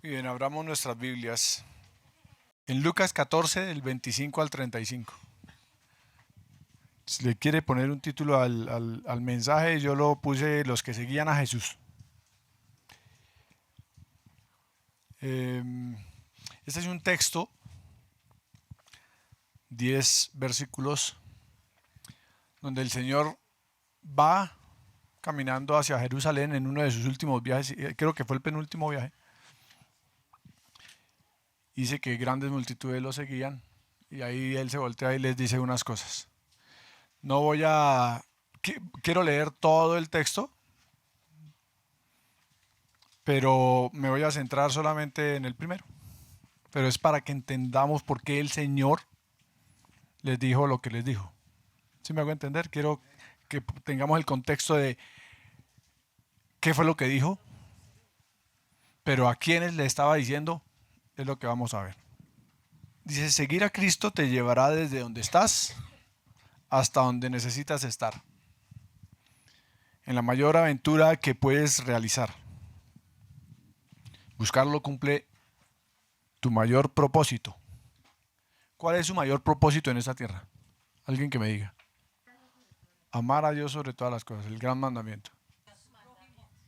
Bien, abramos nuestras Biblias en Lucas 14, del 25 al 35. Si le quiere poner un título al mensaje, yo lo puse los que seguían a Jesús. Este es un texto, 10 versículos, donde el Señor va caminando hacia Jerusalén en uno de sus últimos viajes, creo que fue el penúltimo viaje. Dice que grandes multitudes lo seguían y ahí él se voltea y les dice unas cosas. No voy a... Quiero leer todo el texto, pero me voy a centrar solamente en el primero. Pero es para que entendamos por qué el Señor les dijo lo que les dijo. ¿Sí me hago entender? Quiero que tengamos el contexto de qué fue lo que dijo, pero a quiénes le estaba diciendo es lo que vamos a ver. Dice, seguir a Cristo te llevará desde donde estás hasta donde necesitas estar, en la mayor aventura que puedes realizar. Buscarlo cumple tu mayor propósito. ¿Cuál es su mayor propósito en esta tierra? Alguien que me diga. Amar a Dios sobre todas las cosas, el gran mandamiento.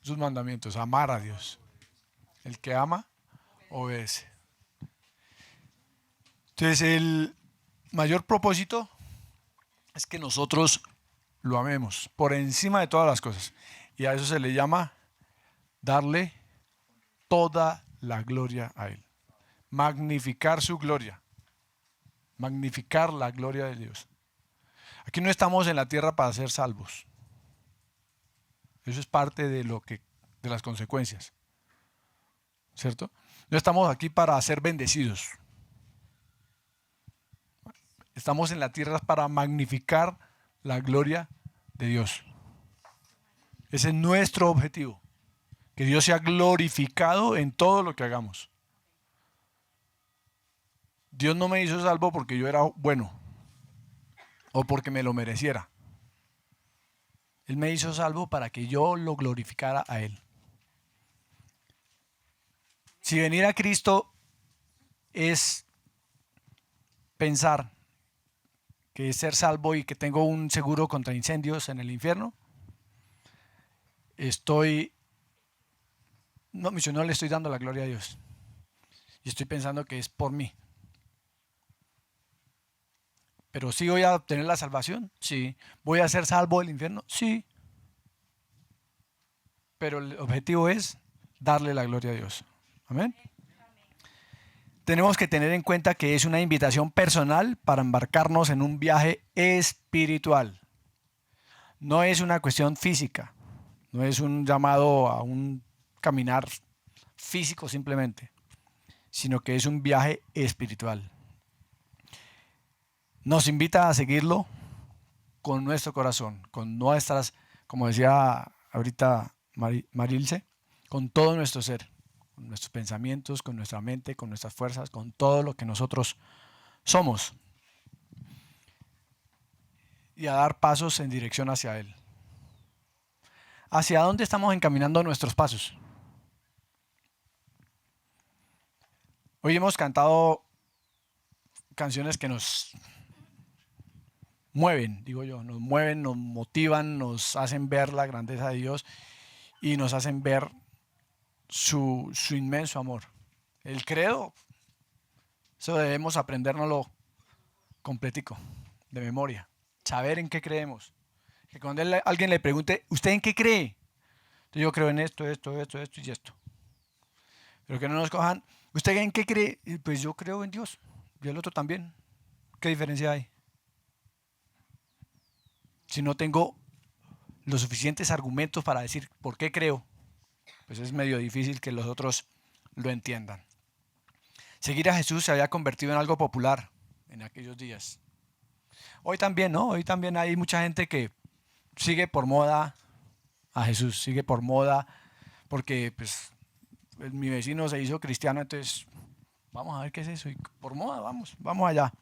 Sus mandamientos, amar a Dios. El que ama, obedece. Entonces, el mayor propósito es que nosotros lo amemos por encima de todas las cosas. Y a eso se le llama darle toda la gloria a Él. Magnificar su gloria. Magnificar la gloria de Dios. Aquí no estamos en la tierra para ser salvos. Eso es parte de las consecuencias. ¿Cierto? No estamos aquí para ser bendecidos. Estamos en la tierra para magnificar la gloria de Dios. Ese es nuestro objetivo. Que Dios sea glorificado en todo lo que hagamos. Dios no me hizo salvo porque yo era bueno o porque me lo mereciera. Él me hizo salvo para que yo lo glorificara a Él. Si venir a Cristo es pensar que es ser salvo y que tengo un seguro contra incendios en el infierno, no le estoy dando la gloria a Dios. Y estoy pensando que es por mí. Pero sí voy a obtener la salvación, sí. ¿Voy a ser salvo del infierno? Sí. Pero el objetivo es darle la gloria a Dios. Amén. Tenemos que tener en cuenta que es una invitación personal para embarcarnos en un viaje espiritual. No es una cuestión física, no es un llamado a un caminar físico simplemente, sino que es un viaje espiritual. Nos invita a seguirlo con nuestro corazón, con nuestras, como decía ahorita Marilce, con todo nuestro ser, con nuestros pensamientos, con nuestra mente, con nuestras fuerzas, con todo lo que nosotros somos. Y a dar pasos en dirección hacia Él. ¿Hacia dónde estamos encaminando nuestros pasos? Hoy hemos cantado canciones que nos mueven, digo yo, nos mueven, nos motivan, nos hacen ver la grandeza de Dios y nos hacen ver su inmenso amor. El credo, eso debemos aprendérnoslo completico, de memoria, saber en qué creemos. Que cuando alguien le pregunte, ¿usted en qué cree? Entonces yo creo en esto y esto. Pero que no nos cojan, ¿usted en qué cree? Pues yo creo en Dios, y el otro también. ¿Qué diferencia hay? Si no tengo los suficientes argumentos para decir por qué creo, pues es medio difícil que los otros lo entiendan. Seguir a Jesús se había convertido en algo popular en aquellos días. Hoy también, ¿no? Hoy también hay mucha gente que sigue por moda a Jesús, sigue por moda porque pues mi vecino se hizo cristiano, entonces vamos a ver qué es eso y por moda vamos allá.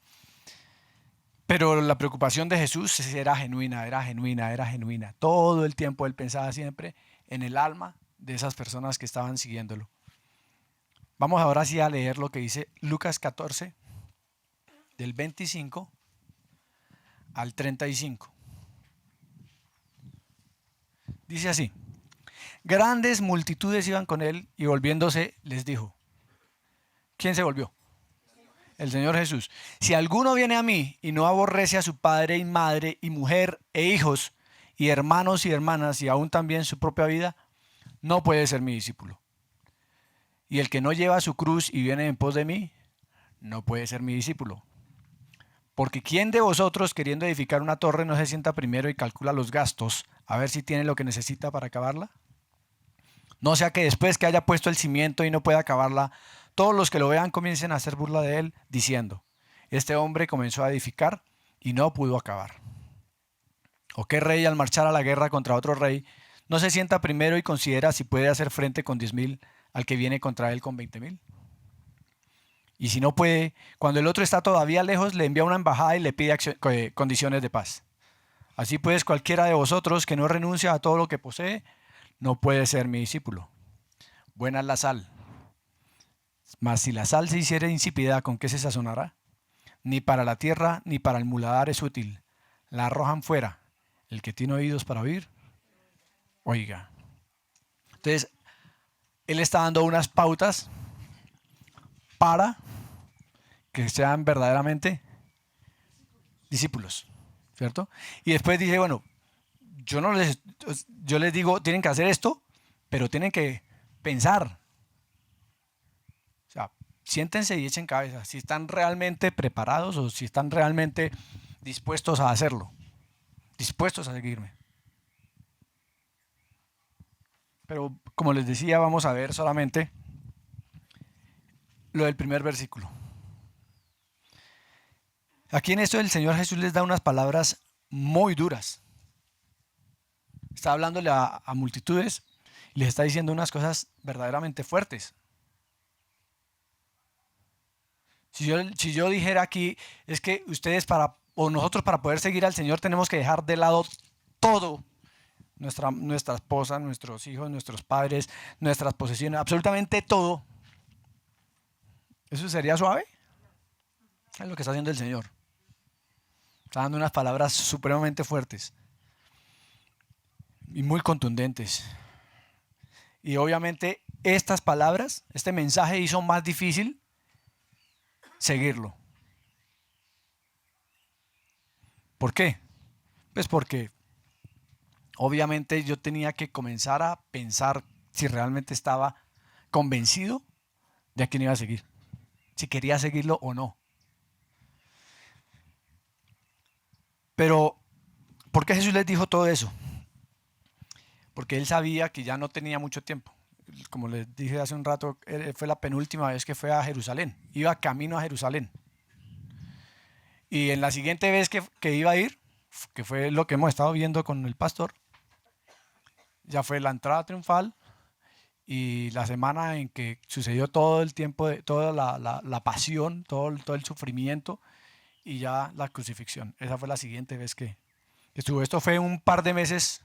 Pero la preocupación de Jesús era genuina. Todo el tiempo él pensaba siempre en el alma de esas personas que estaban siguiéndolo. Vamos ahora sí a leer lo que dice Lucas 14, del 25 al 35. Dice así: grandes multitudes iban con él y volviéndose les dijo. ¿Quién se volvió? El Señor Jesús. Si alguno viene a mí y no aborrece a su padre y madre y mujer e hijos y hermanos y hermanas y aún también su propia vida, no puede ser mi discípulo. Y el que no lleva su cruz y viene en pos de mí, no puede ser mi discípulo. Porque ¿quién de vosotros, queriendo edificar una torre, no se sienta primero y calcula los gastos a ver si tiene lo que necesita para acabarla? No sea que después que haya puesto el cimiento y no pueda acabarla, todos los que lo vean comiencen a hacer burla de él, diciendo: este hombre comenzó a edificar y no pudo acabar. ¿O qué rey, al marchar a la guerra contra otro rey, no se sienta primero y considera si puede hacer frente con 10.000 al que viene contra él con 20.000? Y si no puede, cuando el otro está todavía lejos, le envía una embajada y le pide condiciones de paz. Así pues, cualquiera de vosotros que no renuncia a todo lo que posee, no puede ser mi discípulo. Buena es la sal, mas si la sal se hiciere insípida, ¿con qué se sazonará? Ni para la tierra ni para el muladar es útil. La arrojan fuera. El que tiene oídos para oír, oiga. Entonces, él está dando unas pautas para que sean verdaderamente discípulos, ¿cierto? Y después dice, bueno, yo les digo, tienen que hacer esto, pero tienen que pensar. O sea, siéntense y echen cabeza, si están realmente preparados o si están realmente dispuestos a hacerlo, dispuestos a seguirme. Pero como les decía, vamos a ver solamente lo del primer versículo. Aquí en esto el Señor Jesús les da unas palabras muy duras. Está hablándole a multitudes y les está diciendo unas cosas verdaderamente fuertes. Si yo dijera aquí, es que ustedes o nosotros para poder seguir al Señor tenemos que dejar de lado todo. Nuestra esposa, nuestros hijos, nuestros padres, nuestras posesiones, absolutamente todo. ¿Eso sería suave? Es lo que está haciendo el Señor. Está dando unas palabras supremamente fuertes y muy contundentes. Y obviamente estas palabras, este mensaje hizo más difícil seguirlo. ¿Por qué? Pues porque obviamente yo tenía que comenzar a pensar si realmente estaba convencido de a quién iba a seguir, si quería seguirlo o no. Pero, ¿por qué Jesús les dijo todo eso? Porque él sabía que ya no tenía mucho tiempo. Como les dije hace un rato, fue la penúltima vez que fue a Jerusalén. Iba camino a Jerusalén. Y en la siguiente vez que iba a ir, que fue lo que hemos estado viendo con el pastor, ya fue la entrada triunfal y la semana en que sucedió todo el tiempo, toda la pasión, todo el sufrimiento y ya la crucifixión. Esa fue la siguiente vez que estuvo. Esto fue un par de meses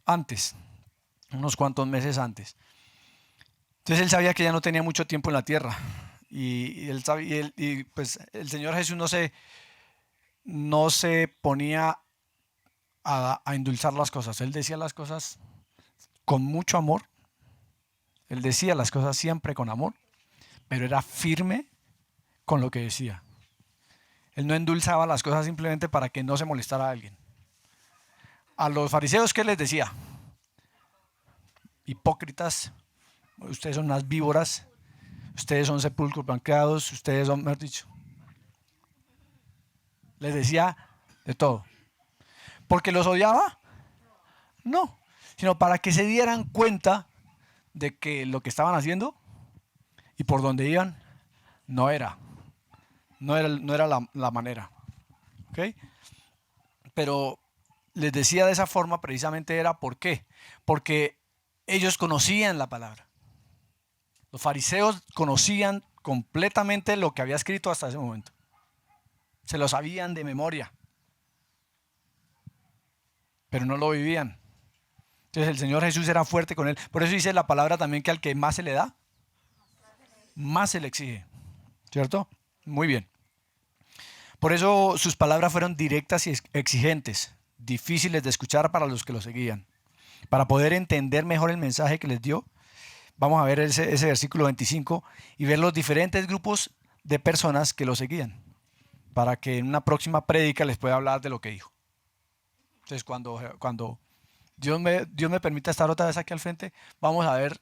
antes, unos cuantos meses antes. Entonces él sabía que ya no tenía mucho tiempo en la tierra y pues el Señor Jesús no se ponía a endulzar las cosas. Él decía las cosas con mucho amor. Él decía las cosas siempre con amor, pero era firme con lo que decía. Él no endulzaba las cosas simplemente para que no se molestara a alguien. A los fariseos, ¿qué les decía? Hipócritas, ustedes son unas víboras, ustedes son sepulcros blanqueados, ustedes son, mejor dicho. Les decía de todo. ¿Porque los odiaba? No, sino para que se dieran cuenta de que lo que estaban haciendo y por donde iban no era la manera. ¿Okay? Pero les decía de esa forma precisamente era ¿por qué? Porque ellos conocían la palabra. Los fariseos conocían completamente lo que había escrito hasta ese momento. Se lo sabían de memoria, pero no lo vivían. Entonces el Señor Jesús era fuerte con él. Por eso dice la palabra también que al que más se le da, más se le exige, ¿cierto? Muy bien. Por eso sus palabras fueron directas y exigentes, difíciles de escuchar para los que lo seguían. Para poder entender mejor el mensaje que les dio, vamos a ver ese versículo 25 y ver los diferentes grupos de personas que lo seguían, para que en una próxima prédica les pueda hablar de lo que dijo. Entonces, cuando Dios me permita estar otra vez aquí al frente, vamos a ver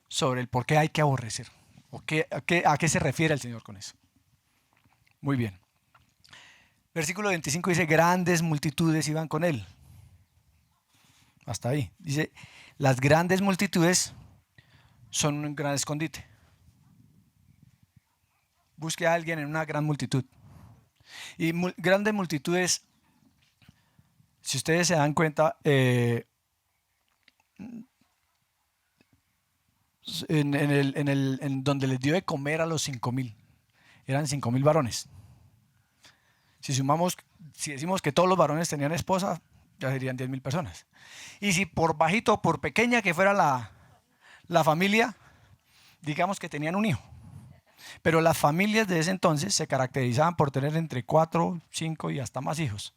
sobre el por qué hay que aborrecer, o a qué se refiere el Señor con eso. Muy bien. Versículo 25 dice, grandes multitudes iban con él. Hasta ahí. Dice, las grandes multitudes son un gran escondite. Busque a alguien en una gran multitud. Y grandes multitudes, si ustedes se dan cuenta, en donde les dio de comer a los 5,000, eran 5,000 varones. Si decimos que todos los varones tenían esposa, ya serían 10,000 personas. Y si por bajito, por pequeña que fuera la familia, digamos que tenían un hijo. Pero las familias de ese entonces se caracterizaban por tener entre 4, 5 y hasta más hijos.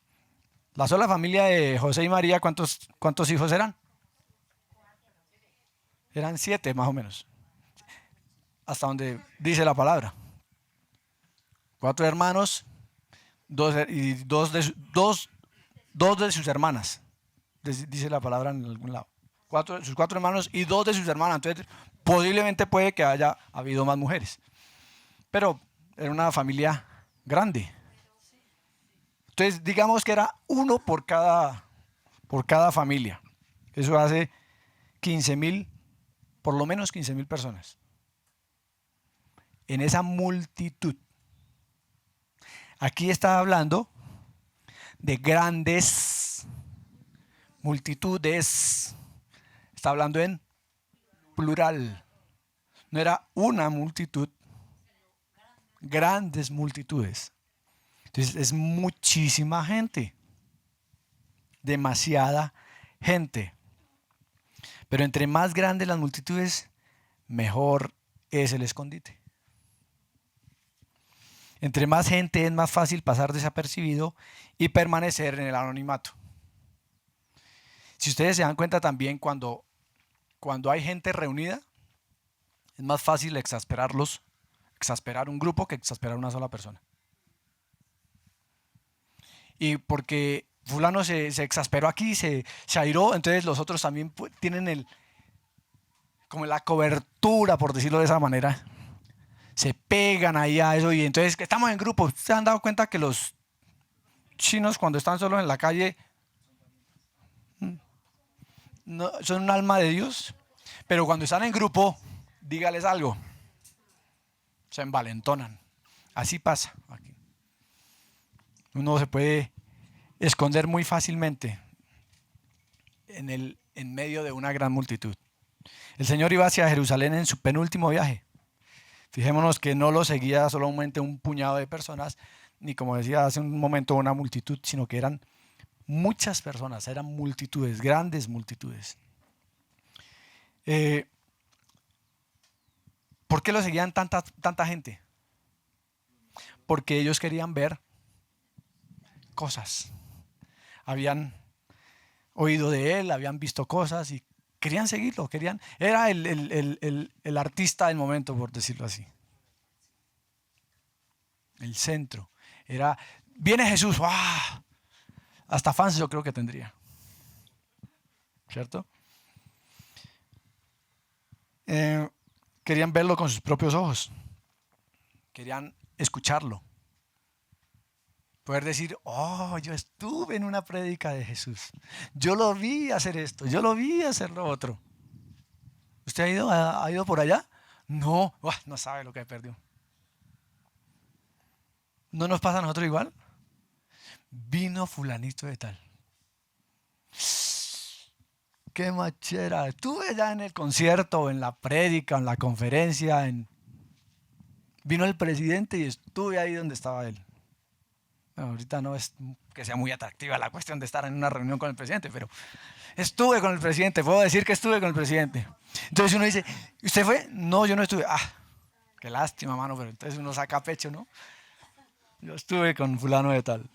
La sola familia de José y María, ¿cuántos hijos eran? Eran 7 más o menos, hasta donde dice la palabra. 4 hermanos, dos de sus hermanas, dice la palabra en algún lado. Sus 4 hermanos y 2 de sus hermanas. Entonces, posiblemente puede que haya habido más mujeres. Pero era una familia grande. Entonces, digamos que era uno por cada familia. Eso hace 15,000, por lo menos 15,000 personas. En esa multitud. Aquí está hablando de grandes multitudes. Está hablando en plural. No era una multitud, grandes multitudes. Entonces es muchísima gente, demasiada gente. Pero entre más grandes las multitudes, mejor es el escondite. Entre más gente es más fácil pasar desapercibido y permanecer en el anonimato. Si ustedes se dan cuenta también, cuando hay gente reunida, es más fácil exasperar un grupo que exasperar una sola persona. Y porque fulano se exasperó aquí, se airó, entonces los otros también tienen como la cobertura, por decirlo de esa manera. Se pegan ahí a eso y entonces estamos en grupo. ¿Se han dado cuenta que los chinos cuando están solos en la calle no, son un alma de Dios? Pero cuando están en grupo, dígales algo, se envalentonan. Así pasa aquí. Uno se puede esconder muy fácilmente en medio de una gran multitud. El Señor iba hacia Jerusalén en su penúltimo viaje. Fijémonos que no lo seguía solamente un puñado de personas, ni como decía hace un momento una multitud, sino que eran muchas personas, eran multitudes, grandes multitudes. ¿Por qué lo seguían tanta gente? Porque ellos querían ver cosas. Habían oído de él, habían visto cosas y querían seguirlo, era el artista del momento, por decirlo así. El centro. Viene Jesús, ¡wow! Hasta fans yo creo que tendría. ¿Cierto? Querían verlo con sus propios ojos. Querían escucharlo. Poder decir, oh, yo estuve en una prédica de Jesús. Yo lo vi hacer esto, yo lo vi hacer lo otro. ¿Usted ha ido por allá? No, no sabe lo que perdió. ¿No nos pasa a nosotros igual? Vino fulanito de tal. Qué machera. Estuve allá en el concierto, en la prédica, en la conferencia. Vino el presidente y estuve ahí donde estaba él. Bueno, ahorita no es que sea muy atractiva la cuestión de estar en una reunión con el presidente, pero estuve con el presidente, puedo decir que estuve con el presidente. Entonces uno dice, ¿usted fue? No, yo no estuve. Qué lástima, mano, pero entonces uno saca pecho, ¿no? Yo estuve con fulano de tal.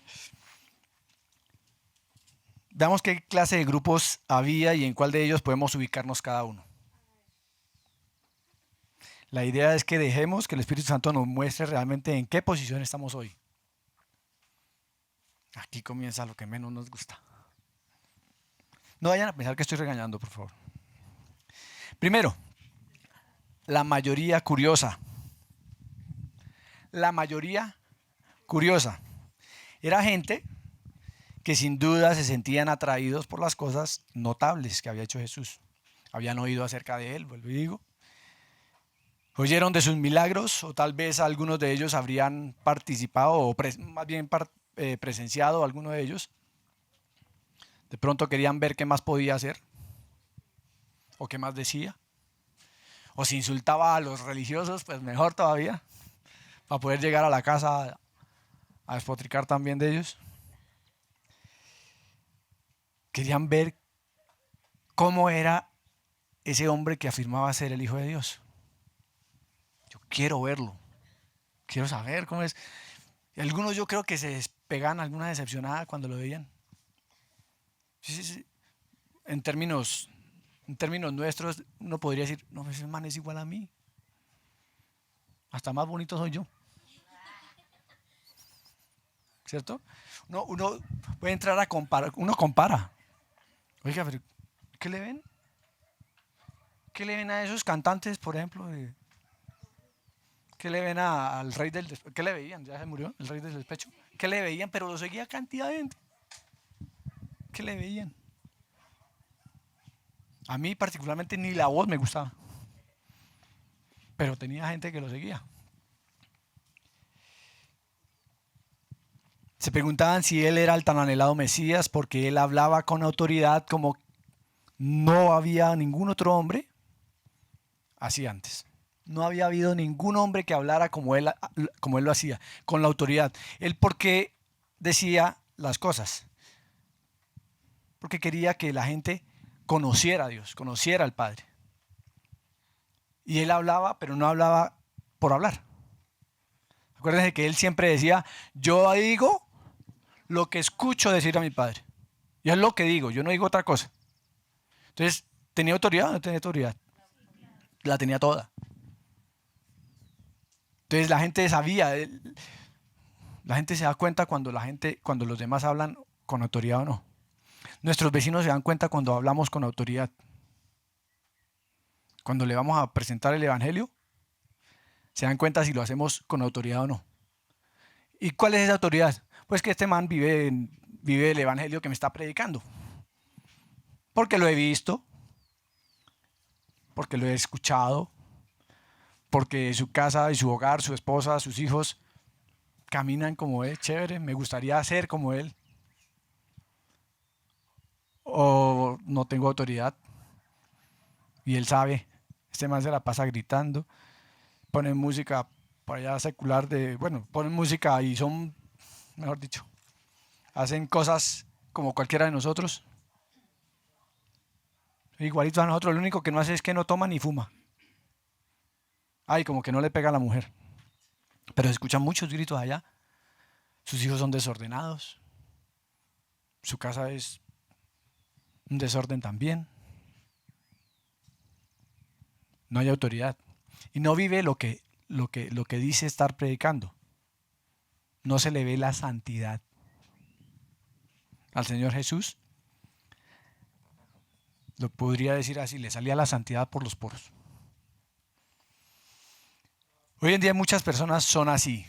Veamos qué clase de grupos había y en cuál de ellos podemos ubicarnos cada uno. La idea es que dejemos que el Espíritu Santo nos muestre realmente en qué posición estamos hoy. Aquí comienza lo que menos nos gusta. No vayan a pensar que estoy regañando, por favor. Primero, la mayoría curiosa. La mayoría curiosa. Era gente que sin duda se sentían atraídos por las cosas notables que había hecho Jesús. Habían oído acerca de él, vuelvo y digo. Oyeron de sus milagros o tal vez algunos de ellos habrían participado o más bien presenciado alguno de ellos. De pronto querían ver qué más podía hacer o qué más decía. O si insultaba a los religiosos, pues mejor todavía, para poder llegar a la casa a despotricar también de ellos. Querían ver cómo era ese hombre que afirmaba ser el Hijo de Dios. Yo quiero verlo, quiero saber cómo es. Y algunos yo creo que se despegan alguna decepcionada cuando lo veían. Sí. En términos nuestros, uno podría decir, no, ese man es igual a mí. Hasta más bonito soy yo. ¿Cierto? Uno puede entrar a comparar, uno compara. Oiga, pero ¿qué le ven? ¿Qué le ven a esos cantantes, por ejemplo? ¿Qué le ven al rey del despecho? ¿Qué le veían? Ya se murió el rey del despecho. ¿Qué le veían? Pero lo seguía cantidad de gente. ¿Qué le veían? A mí particularmente ni la voz me gustaba. Pero tenía gente que lo seguía. Se preguntaban si él era el tan anhelado Mesías porque él hablaba con autoridad como no había ningún otro hombre así antes. No había habido ningún hombre que hablara como él lo hacía, con la autoridad. Él porque decía las cosas. Porque quería que la gente conociera a Dios, conociera al Padre. Y él hablaba, pero no hablaba por hablar. Acuérdense que él siempre decía, yo digo lo que escucho decir a mi Padre. Y es lo que digo, yo no digo otra cosa. Entonces, ¿tenía autoridad o no tenía autoridad? La tenía toda. Entonces la gente sabía, la gente se da cuenta cuando los demás hablan con autoridad o no. Nuestros vecinos se dan cuenta cuando hablamos con autoridad. Cuando le vamos a presentar el evangelio, se dan cuenta si lo hacemos con autoridad o no. ¿Y cuál es esa autoridad? Pues que este man vive el evangelio que me está predicando. Porque lo he visto, porque lo he escuchado, porque su casa y su hogar, su esposa, sus hijos caminan como él, chévere, me gustaría ser como él. O no tengo autoridad y él sabe, este man se la pasa gritando, ponen música por allá secular ponen música y son, mejor dicho, hacen cosas como cualquiera de nosotros, igualitos a nosotros, lo único que no hace es que no toma ni fuma. Ay, como que no le pega a la mujer, pero se escuchan muchos gritos allá, sus hijos son desordenados, su casa es un desorden también. No hay autoridad. Y no vive lo que dice estar predicando. No se le ve la santidad. Al Señor Jesús, lo podría decir así, le salía la santidad por los poros. Hoy en día muchas personas son así,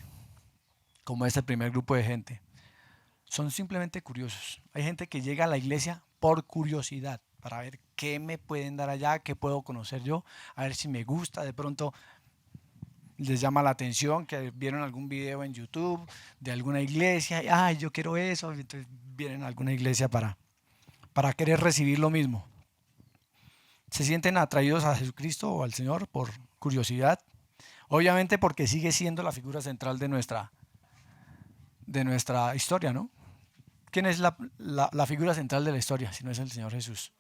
como este primer grupo de gente. Son simplemente curiosos. Hay gente que llega a la iglesia por curiosidad, para ver qué me pueden dar allá, qué puedo conocer yo, a ver si me gusta, de pronto les llama la atención que vieron algún video en YouTube de alguna iglesia, y, ay, yo quiero eso, entonces vienen a alguna iglesia para querer recibir lo mismo. Se sienten atraídos a Jesucristo o al Señor por curiosidad, obviamente porque sigue siendo la figura central de nuestra historia, ¿no? ¿Quién es la figura central de la historia si no es el Señor Jesús?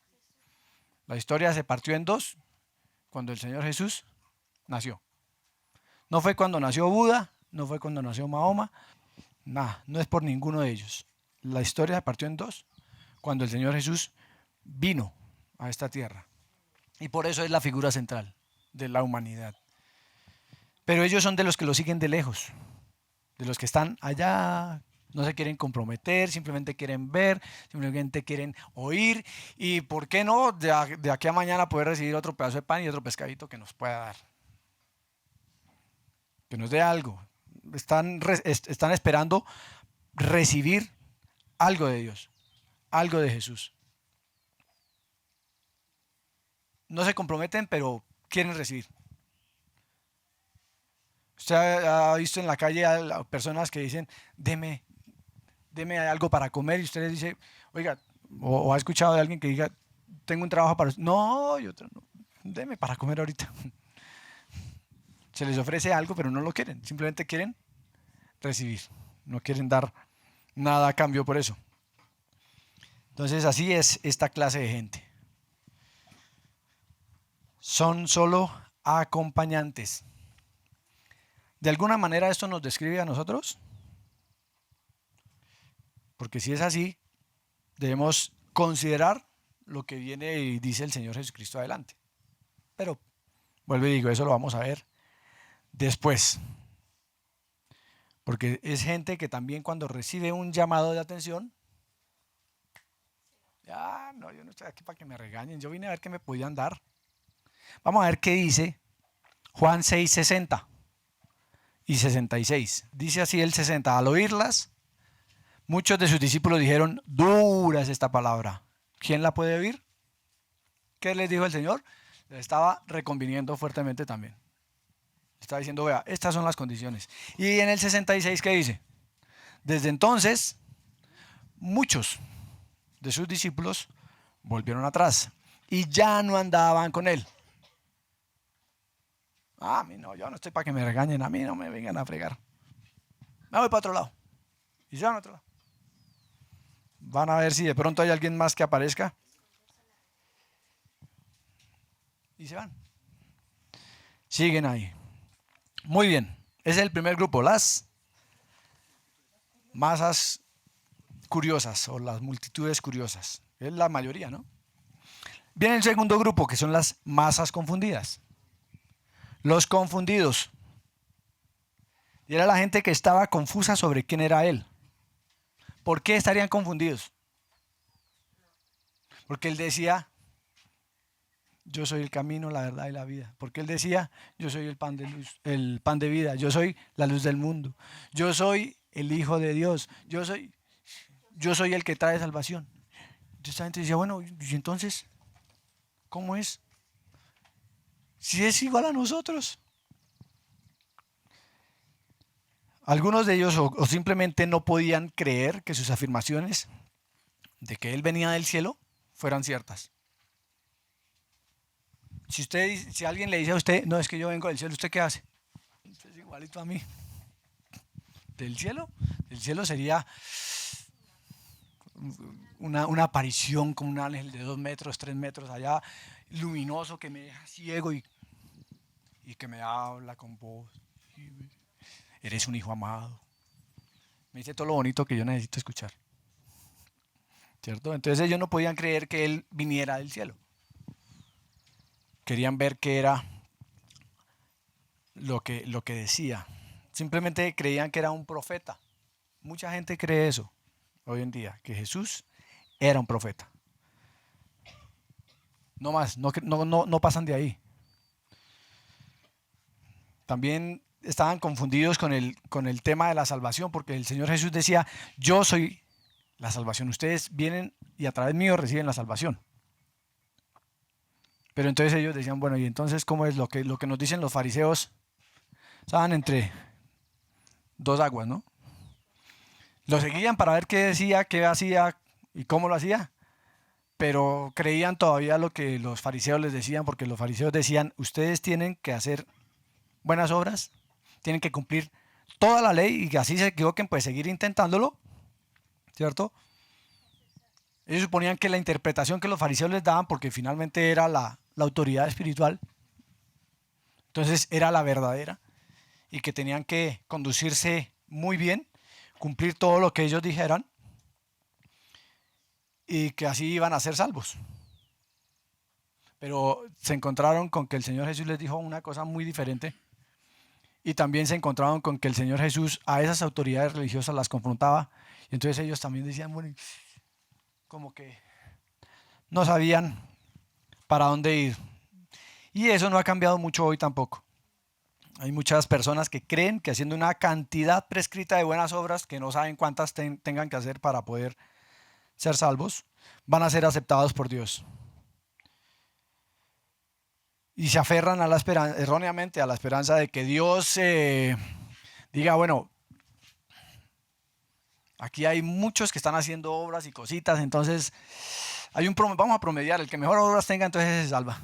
La historia se partió en dos cuando el Señor Jesús nació. No fue cuando nació Buda, no fue cuando nació Mahoma, nada, no es por ninguno de ellos. La historia se partió en dos, cuando el Señor Jesús vino a esta tierra. Y por eso es la figura central de la humanidad. Pero ellos son de los que lo siguen de lejos, de los que están allá, no se quieren comprometer, simplemente quieren ver, simplemente quieren oír. Y por qué no, de aquí a mañana poder recibir otro pedazo de pan y otro pescadito que nos pueda dar. Que nos dé algo. Están esperando recibir algo de Dios, algo de Jesús. No se comprometen, pero quieren recibir. Usted ha visto en la calle a personas que dicen, deme algo para comer, y usted les dice, oiga, o ha escuchado de alguien que diga, tengo un trabajo para usted. No, no, deme para comer ahorita. Se les ofrece algo, pero no lo quieren, simplemente quieren recibir, no quieren dar nada a cambio por eso. Entonces así es esta clase de gente. Son solo acompañantes. ¿De alguna manera esto nos describe a nosotros? Porque si es así, debemos considerar lo que viene y dice el Señor Jesucristo adelante. Pero, vuelvo y digo, eso lo vamos a ver después. Porque es gente que también cuando recibe un llamado de atención, ya, no, yo no estoy aquí para que me regañen, yo vine a ver qué me podían dar. Vamos a ver qué dice Juan 6, 60 y 66. Dice así el 60, al oírlas, muchos de sus discípulos dijeron, dura es esta palabra. ¿Quién la puede oír? ¿Qué les dijo el Señor? Les estaba reconviniendo fuertemente también. Está diciendo, vea, estas son las condiciones. Y en el 66, ¿qué dice? Desde entonces, muchos de sus discípulos volvieron atrás y ya no andaban con él. A mí no, yo no estoy para que me regañen, a mí no me vengan a fregar. Me voy para otro lado. Y se van a otro lado. Van a ver si de pronto hay alguien más que aparezca. Y se van. Siguen ahí. Muy bien. Ese es el primer grupo, las masas curiosas o las multitudes curiosas. Es la mayoría, ¿no? Viene el segundo grupo, que son las masas confundidas. Los confundidos. Y era la gente que estaba confusa sobre quién era él. ¿Por qué estarían confundidos? Porque él decía, yo soy el camino, la verdad y la vida. Porque él decía, yo soy el pan de luz, el pan de vida, yo soy la luz del mundo, yo soy el Hijo de Dios, yo soy el que trae salvación. Entonces esta gente decía, bueno, ¿y entonces cómo es? Si es igual a nosotros. Algunos de ellos o simplemente no podían creer que sus afirmaciones de que él venía del cielo fueran ciertas. Si alguien le dice a usted, no, es que yo vengo del cielo, ¿usted qué hace? Es igualito a mí. ¿Del cielo? El cielo sería una aparición como un ángel de 2 metros, 3 metros allá, luminoso, que me deja ciego y que me habla con voz. Eres un hijo amado. Me dice todo lo bonito que yo necesito escuchar. ¿Cierto? Entonces ellos no podían creer que él viniera del cielo. Querían ver qué era lo que decía. Simplemente creían que era un profeta. Mucha gente cree eso hoy en día, que Jesús era un profeta. No más, no pasan de ahí. También estaban confundidos con el tema de la salvación, porque el Señor Jesús decía, yo soy la salvación, ustedes vienen y a través mío reciben la salvación. Pero entonces ellos decían, bueno, y entonces ¿cómo es lo que nos dicen los fariseos? Estaban entre dos aguas, ¿no? Lo seguían para ver qué decía, qué hacía y cómo lo hacía, pero creían todavía lo que los fariseos les decían, porque los fariseos decían, ustedes tienen que hacer buenas obras, tienen que cumplir toda la ley y que así se equivoquen, pues seguir intentándolo, ¿cierto? Ellos suponían que la interpretación que los fariseos les daban, porque finalmente era la autoridad espiritual, entonces era la verdadera, y que tenían que conducirse muy bien, cumplir todo lo que ellos dijeran y que así iban a ser salvos. Pero se encontraron con que el Señor Jesús les dijo una cosa muy diferente y también se encontraron con que el Señor Jesús a esas autoridades religiosas las confrontaba y entonces ellos también decían, bueno, como que no sabían para dónde ir. Y eso no ha cambiado mucho hoy tampoco. Hay muchas personas que creen que haciendo una cantidad prescrita de buenas obras, que no saben cuántas tengan que hacer para poder ser salvos, van a ser aceptados por Dios. Y se aferran a la esperanza, erróneamente a la esperanza de que Dios diga, bueno, aquí hay muchos que están haciendo obras y cositas, entonces vamos a promediar, el que mejor obras tenga entonces se salva.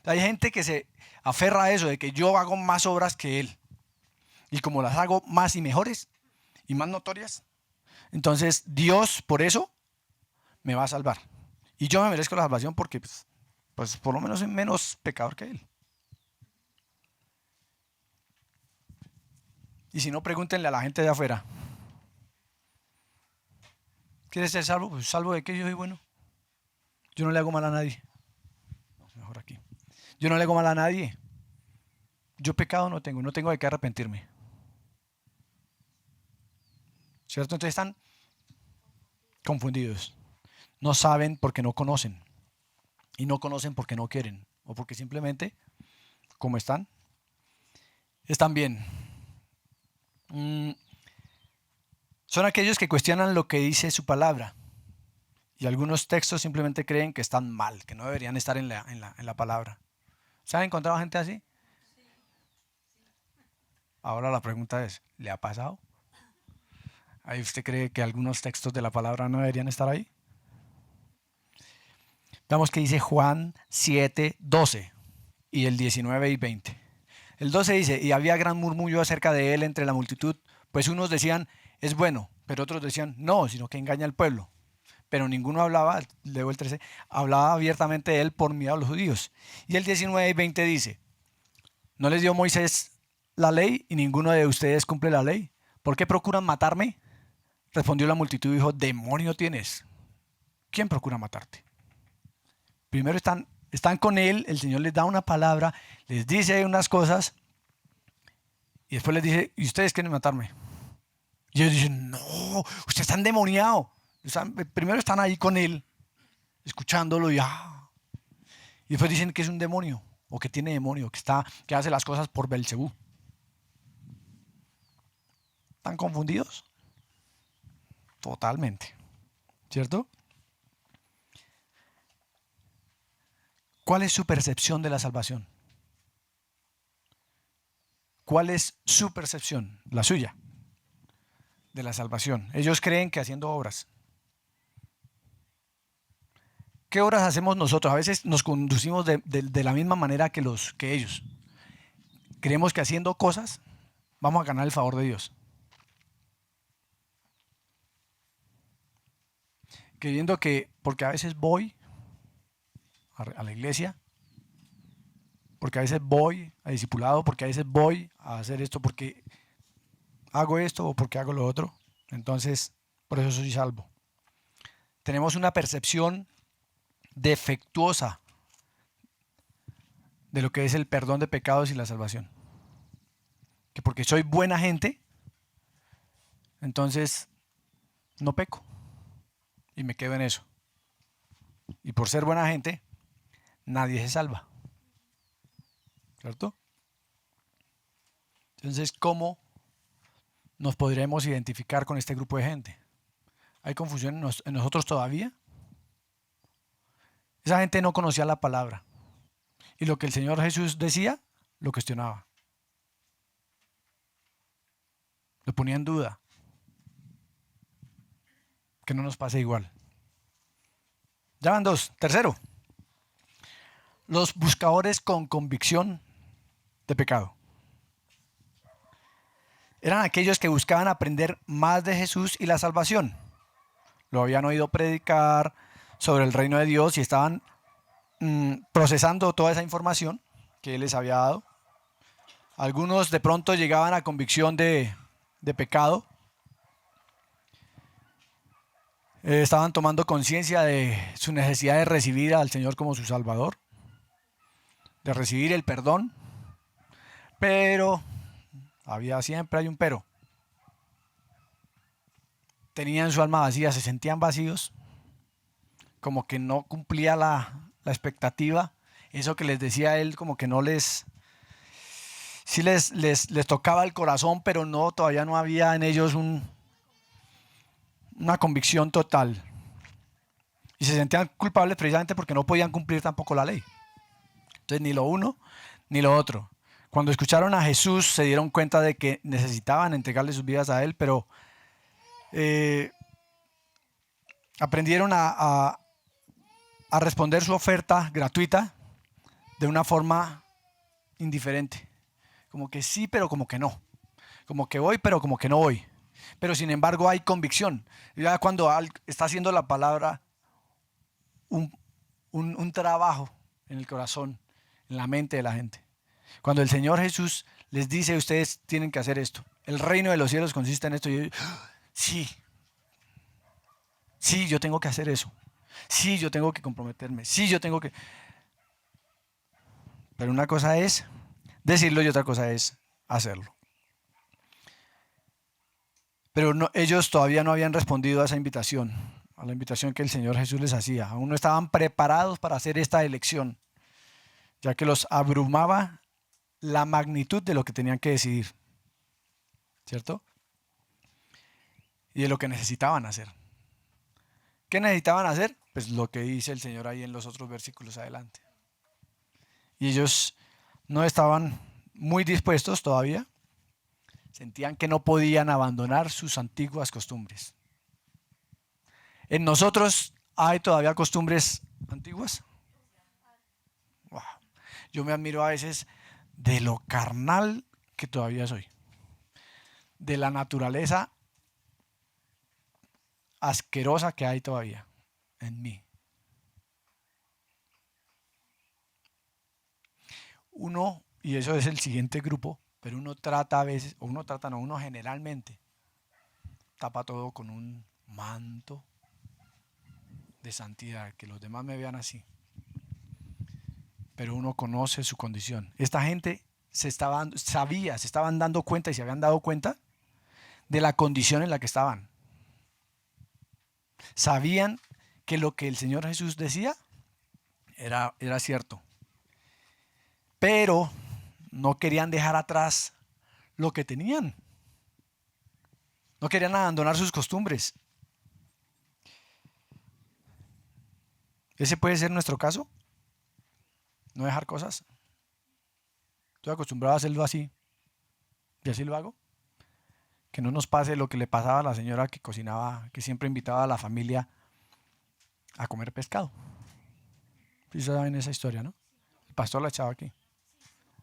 Hay gente que se aferra a eso, de que yo hago más obras que él. Y como las hago más y mejores y más notorias, entonces Dios por eso me va a salvar. Y yo me merezco la salvación porque pues por lo menos soy menos pecador que él. Y si no, pregúntenle a la gente de afuera. ¿Quieres ser salvo? Pues salvo de que yo soy bueno. Yo no le hago mal a nadie. Mejor aquí. Yo no le hago mal a nadie. Yo pecado no tengo de qué arrepentirme. ¿Cierto? Entonces están confundidos. No saben porque no conocen. Y no conocen porque no quieren. O porque simplemente, como están bien. Son aquellos que cuestionan lo que dice su palabra. Y algunos textos simplemente creen que están mal, que no deberían estar en la palabra. ¿Se han encontrado gente así? Ahora la pregunta es, ¿le ha pasado? ¿Ahí usted cree que algunos textos de la palabra no deberían estar ahí? Veamos que dice Juan 7, 12 y el 19 y 20. El 12 dice, y había gran murmullo acerca de él entre la multitud, pues unos decían, es bueno, pero otros decían, no, sino que engaña al pueblo. Pero ninguno hablaba, leo el 13, hablaba abiertamente de él por miedo a los judíos. Y el 19 y 20 dice, ¿no les dio Moisés la ley y ninguno de ustedes cumple la ley? ¿Por qué procuran matarme? Respondió la multitud y dijo, demonio tienes. ¿Quién procura matarte? Primero están con él, el Señor les da una palabra, les dice unas cosas y después les dice, ¿y ustedes quieren matarme? Y ellos dicen, no, usted está endemoniado. Primero están ahí con él, escuchándolo y después dicen que es un demonio o que tiene demonio, que hace las cosas por Belcebú. ¿Están confundidos? Totalmente. ¿Cierto? ¿Cuál es su percepción de la salvación? ¿Cuál es su percepción, la suya, de la salvación? Ellos creen que haciendo obras. ¿Qué obras hacemos nosotros? A veces nos conducimos de la misma manera que ellos. Creemos que haciendo cosas vamos a ganar el favor de Dios. Creyendo que porque a veces voy a la iglesia, porque a veces voy a discipulado, porque a veces voy a hacer esto, porque hago esto o porque hago lo otro, entonces por eso soy salvo. Tenemos una percepción defectuosa de lo que es el perdón de pecados y la salvación. Que porque soy buena gente, entonces no peco y me quedo en eso. Y por ser buena gente, nadie se salva. ¿Cierto? Entonces, ¿cómo nos podremos identificar con este grupo de gente? ¿Hay confusión en nosotros todavía? Esa gente no conocía la palabra. Y lo que el Señor Jesús decía, lo cuestionaba. Lo ponía en duda. Que no nos pase igual. Ya van dos. Tercero, los buscadores con convicción de pecado. Eran aquellos que buscaban aprender más de Jesús y la salvación. Lo habían oído predicar sobre el reino de Dios y estaban procesando toda esa información que Él les había dado. Algunos de pronto llegaban a convicción de pecado. Estaban tomando conciencia de su necesidad de recibir al Señor como su Salvador, de recibir el perdón. Pero siempre hay un pero. Tenían su alma vacía, se sentían vacíos, como que no cumplía la expectativa. Eso que les decía él, como que no les... Sí les tocaba el corazón, pero no, todavía no había en ellos una convicción total. Y se sentían culpables precisamente porque no podían cumplir tampoco la ley. Entonces ni lo uno ni lo otro. Cuando escucharon a Jesús se dieron cuenta de que necesitaban entregarle sus vidas a Él, pero aprendieron a responder su oferta gratuita de una forma indiferente. Como que sí, pero como que no. Como que voy, pero como que no voy. Pero sin embargo hay convicción. Ya cuando está haciendo la palabra un trabajo en el corazón, en la mente de la gente. Cuando el Señor Jesús les dice, ustedes tienen que hacer esto. El reino de los cielos consiste en esto. Y yo, sí, yo tengo que hacer eso. Sí, yo tengo que comprometerme. Sí, yo tengo que... Pero una cosa es decirlo y otra cosa es hacerlo. Pero ellos todavía no habían respondido a esa invitación, a la invitación que el Señor Jesús les hacía. Aún no estaban preparados para hacer esta elección, ya que los abrumaba la magnitud de lo que tenían que decidir, ¿cierto? Y de lo que necesitaban hacer. ¿Qué necesitaban hacer? Pues lo que dice el Señor ahí en los otros versículos adelante. Y ellos no estaban muy dispuestos todavía. Sentían que no podían abandonar sus antiguas costumbres. ¿En nosotros hay todavía costumbres antiguas? Wow. Yo me admiro a veces de lo carnal que todavía soy. De la naturaleza asquerosa que hay todavía en mí. Uno, y eso es el siguiente grupo, pero uno trata a veces, o uno generalmente tapa todo con un manto de santidad, que los demás me vean así. Pero uno conoce su condición. Esta gente se estaban dando cuenta y se habían dado cuenta de la condición en la que estaban. Sabían que lo que el Señor Jesús decía era cierto. Pero no querían dejar atrás lo que tenían. No querían abandonar sus costumbres. ¿Ese puede ser nuestro caso? No dejar cosas. Estoy acostumbrado a hacerlo así. Y así lo hago. Que no nos pase lo que le pasaba a la señora que cocinaba, que siempre invitaba a la familia a comer pescado. Sí saben esa historia, ¿no? El pastor la echaba aquí.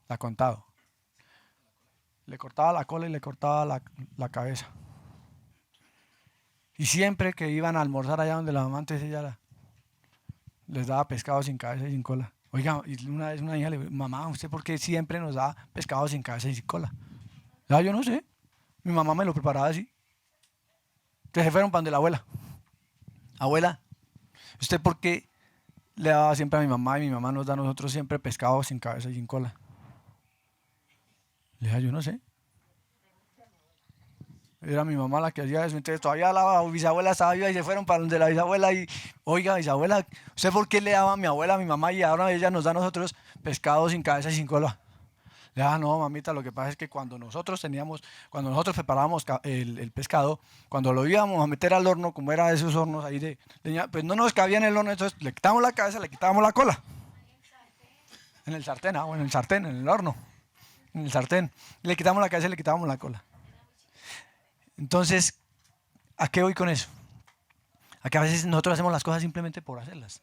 La ha contado. Le cortaba la cola y le cortaba la cabeza. Y siempre que iban a almorzar allá donde la mamá, antes ella les daba pescado sin cabeza y sin cola. Oiga, y una vez una hija le dijo, mamá, ¿usted por qué siempre nos da pescado sin cabeza y sin cola? Ya, yo no sé. Mi mamá me lo preparaba así. Entonces se fueron para donde la abuela. Abuela, ¿usted por qué le daba siempre a mi mamá y mi mamá nos da a nosotros siempre pescado sin cabeza y sin cola? Le dije, yo no sé. Era mi mamá la que hacía eso. Entonces todavía la bisabuela estaba viva y se fueron para donde la bisabuela y, oiga, bisabuela, ¿usted por qué le daba a mi abuela, a mi mamá y ahora ella nos da a nosotros pescado sin cabeza y sin cola? Le dije, no, mamita, lo que pasa es que cuando nosotros preparábamos el pescado, cuando lo íbamos a meter al horno, como era de esos hornos ahí de leña, pues no nos cabía en el horno, entonces le quitamos la cabeza, le quitábamos la cola. En el sartén, en el sartén, en el horno, en el sartén. Le quitamos la cabeza y le quitábamos la cola. Entonces, ¿a qué voy con eso? A que a veces nosotros hacemos las cosas simplemente por hacerlas.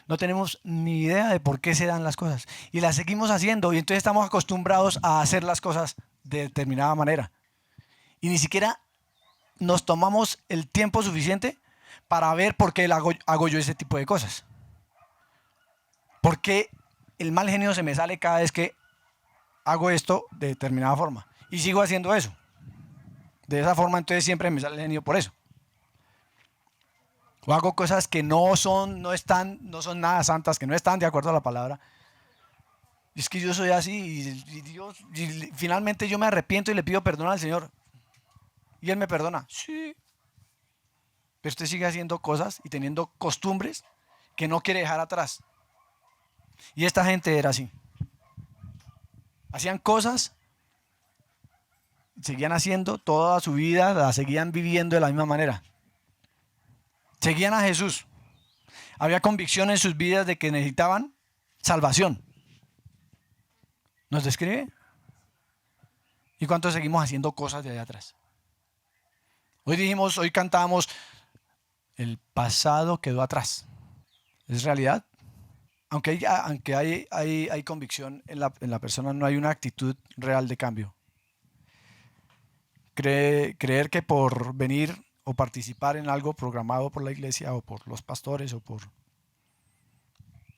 No tenemos ni idea de por qué se dan las cosas. Y las seguimos haciendo y entonces estamos acostumbrados a hacer las cosas de determinada manera. Y ni siquiera nos tomamos el tiempo suficiente para ver por qué hago yo ese tipo de cosas. ¿Por qué el mal genio se me sale cada vez que hago esto de determinada forma y sigo haciendo eso. De esa forma entonces siempre me sale el genio por eso. O hago cosas que no son nada santas, que no están de acuerdo a la palabra. Y es que yo soy así y finalmente yo me arrepiento y le pido perdón al Señor. Y Él me perdona. Sí. Pero usted sigue haciendo cosas y teniendo costumbres que no quiere dejar atrás. Y esta gente era así. Hacían cosas, seguían haciendo toda su vida, la seguían viviendo de la misma manera. Seguían a Jesús. Había convicción en sus vidas de que necesitaban salvación. ¿Nos describe? ¿Y cuántos seguimos haciendo cosas de allá atrás? Hoy cantábamos, el pasado quedó atrás. ¿Es realidad? Aunque hay convicción en la persona, no hay una actitud real de cambio. Creer que por venir o participar en algo programado por la iglesia o por los pastores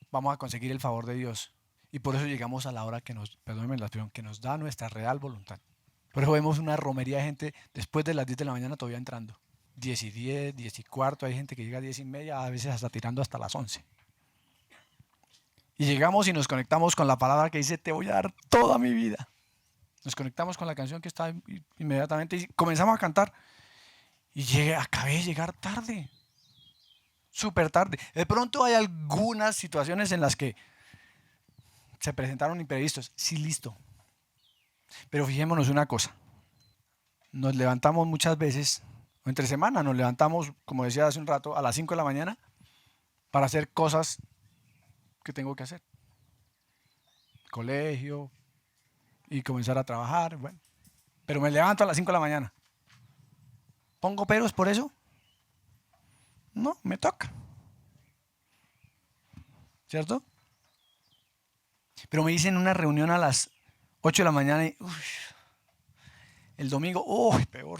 vamos a conseguir el favor de Dios. Y por eso llegamos a la hora que nos da nuestra real voluntad. Por eso vemos una romería de gente después de las 10 de la mañana todavía entrando. 10 y 10, 10 y cuarto, hay gente que llega a 10 y media, a veces hasta tirando hasta las 11. Y llegamos y nos conectamos con la palabra que dice, te voy a dar toda mi vida. Nos conectamos con la canción que está inmediatamente y comenzamos a cantar. Y acabé de llegar tarde. Súper tarde. De pronto hay algunas situaciones en las que se presentaron imprevistos. Sí, listo. Pero fijémonos una cosa. Nos levantamos muchas veces, o entre semana nos levantamos, como decía hace un rato, a las 5 de la mañana para hacer cosas que tengo que hacer. Colegio y comenzar a trabajar. Bueno, pero me levanto a las 5 de la mañana. ¿Pongo peros por eso? No, me toca. ¿Cierto? Pero me dicen una reunión a las 8 de la mañana y el domingo, peor.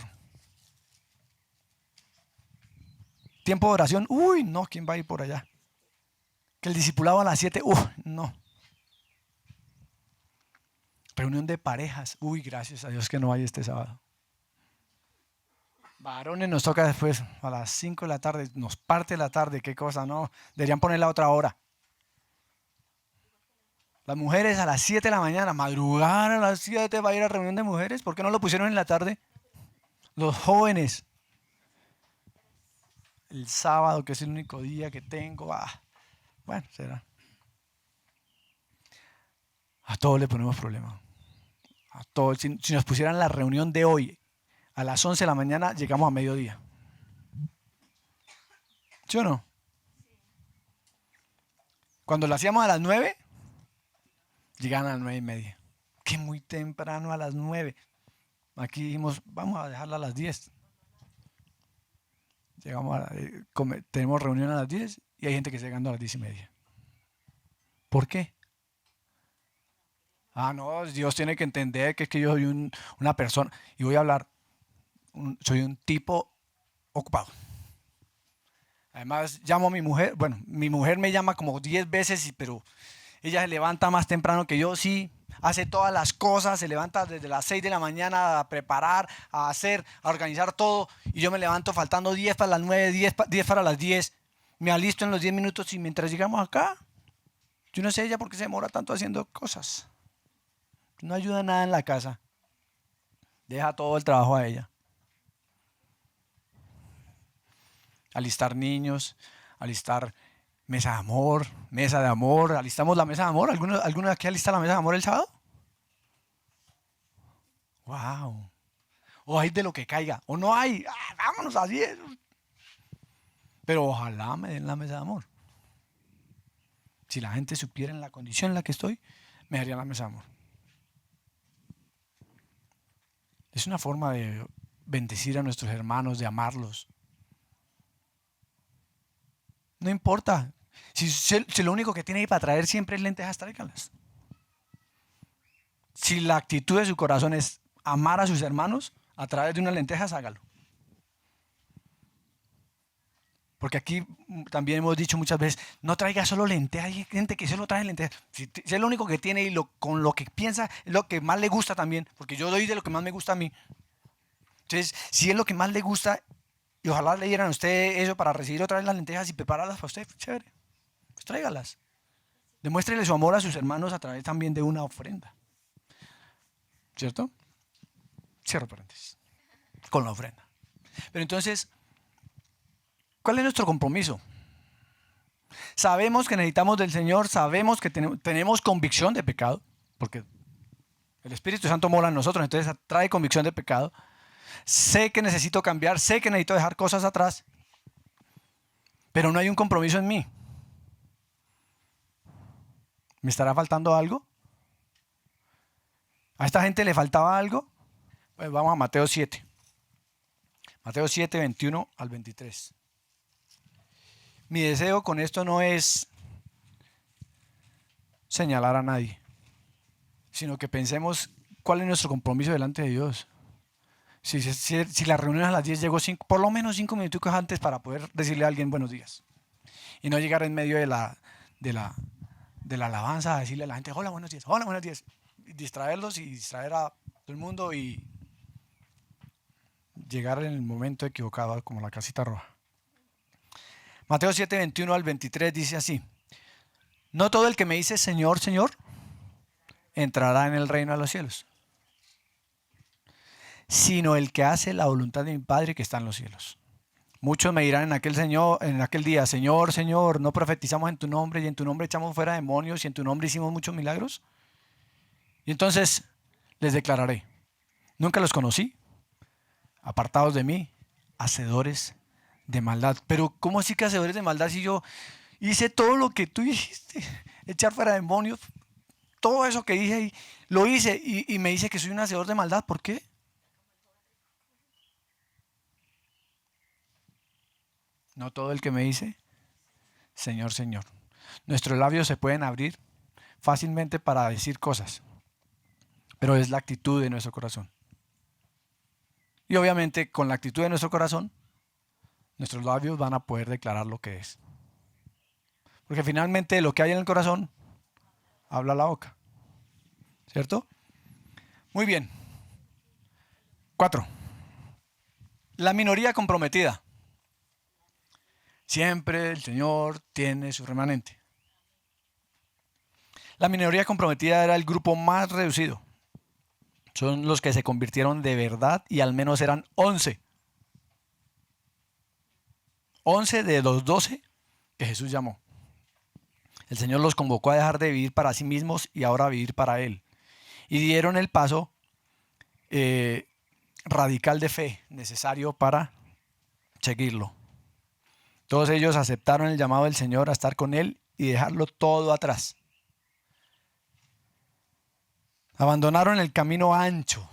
Tiempo de oración, no, ¿quién va a ir por allá? Que el discipulado a las 7, no. Reunión de parejas, gracias a Dios que no hay este sábado. Varones nos toca después a las 5 de la tarde, nos parte la tarde, qué cosa, no, deberían ponerla a otra hora. Las mujeres a las 7 de la mañana, madrugar a las 7 va a ir a reunión de mujeres, ¿por qué no lo pusieron en la tarde? Los jóvenes, el sábado que es el único día que tengo, bueno, será. A todos le ponemos problema. A todos, si nos pusieran la reunión de hoy a las 11 de la mañana, llegamos a mediodía. ¿Sí o no? Cuando lo hacíamos a las 9, llegaban a las 9 y media. Que muy temprano a las 9. Aquí dijimos, vamos a dejarla a las 10. Tenemos reunión a las 10 y hay gente que está llegando a las 10 y media. ¿Por qué? No, Dios tiene que entender que es que yo soy una persona y voy a hablar, soy un tipo ocupado. Además, llamo a mi mujer, bueno, mi mujer me llama como 10 veces, pero ella se levanta más temprano que yo, sí, hace todas las cosas, se levanta desde las 6 de la mañana a preparar, a hacer, a organizar todo, y yo me levanto faltando 10 para las 9, 10 para las 10, me alisto en los 10 minutos y mientras llegamos acá, yo no sé ella por qué se demora tanto haciendo cosas. No ayuda nada en la casa, deja todo el trabajo a ella. Alistar niños, alistar mesa de amor, alistamos la mesa de amor. ¿Alguno de aquí alista la mesa de amor el sábado? ¡Wow! O hay de lo que caiga, o no hay, vámonos así. Pero ojalá me den la mesa de amor. Si la gente supiera en la condición en la que estoy, me darían la mesa de amor. Es una forma de bendecir a nuestros hermanos, de amarlos. No importa. Si lo único que tiene ahí para traer siempre es lentejas, tráiganlas. Si la actitud de su corazón es amar a sus hermanos, a través de unas lentejas, hágalo. Porque aquí también hemos dicho muchas veces, no traiga solo lentejas. Hay gente que solo trae lentejas. Si es lo único que tiene y con lo que piensa es lo que más le gusta también, porque yo doy de lo que más me gusta a mí. Entonces, si es lo que más le gusta, y ojalá le dieran a usted eso para recibir otra vez las lentejas y prepararlas para usted, chévere, pues tráigalas. Demuéstrele su amor a sus hermanos a través también de una ofrenda. ¿Cierto? Cierro paréntesis. Con la ofrenda. Pero entonces, ¿cuál es nuestro compromiso? Sabemos que necesitamos del Señor, sabemos que tenemos convicción de pecado, porque el Espíritu Santo mora en nosotros, entonces trae convicción de pecado. Sé que necesito cambiar, sé que necesito dejar cosas atrás, pero no hay un compromiso en mí. ¿Me estará faltando algo? ¿A esta gente le faltaba algo? Pues vamos a Mateo 7. Mateo 7, 21 al 23. Mi deseo con esto no es señalar a nadie, sino que pensemos cuál es nuestro compromiso delante de Dios. Si la reunión a las 10 llegó por lo menos 5 minutos antes para poder decirle a alguien buenos días. Y no llegar en medio de la alabanza a decirle a la gente, hola, buenos días, hola, buenos días. Y distraerlos y distraer a todo el mundo y llegar en el momento equivocado como la casita roja. Mateo 7, 21 al 23 dice así: no todo el que me dice Señor, Señor, entrará en el reino de los cielos, sino el que hace la voluntad de mi Padre que está en los cielos. Muchos me dirán en aquel día, Señor, Señor, ¿no profetizamos en tu nombre y en tu nombre echamos fuera demonios y en tu nombre hicimos muchos milagros? Y entonces les declararé, nunca los conocí, apartados de mí, hacedores de maldad. Pero ¿cómo así que hacedores de maldad si yo hice todo lo que tú dijiste? Echar fuera demonios, todo eso que dije, lo hice y me dice que soy un hacedor de maldad. ¿Por qué? No todo el que me dice Señor, Señor. Nuestros labios se pueden abrir fácilmente para decir cosas, pero es la actitud de nuestro corazón. Y obviamente con la actitud de nuestro corazón, nuestros labios van a poder declarar lo que es. Porque finalmente lo que hay en el corazón, habla la boca. ¿Cierto? Muy bien. 4. La minoría comprometida. Siempre el Señor tiene su remanente. La minoría comprometida era el grupo más reducido. Son los que se convirtieron de verdad y al menos eran 11. 11 de los 12 que Jesús llamó. El Señor los convocó a dejar de vivir para sí mismos y ahora a vivir para Él. Y dieron el paso radical de fe necesario para seguirlo. Todos ellos aceptaron el llamado del Señor a estar con Él y dejarlo todo atrás. Abandonaron el camino ancho.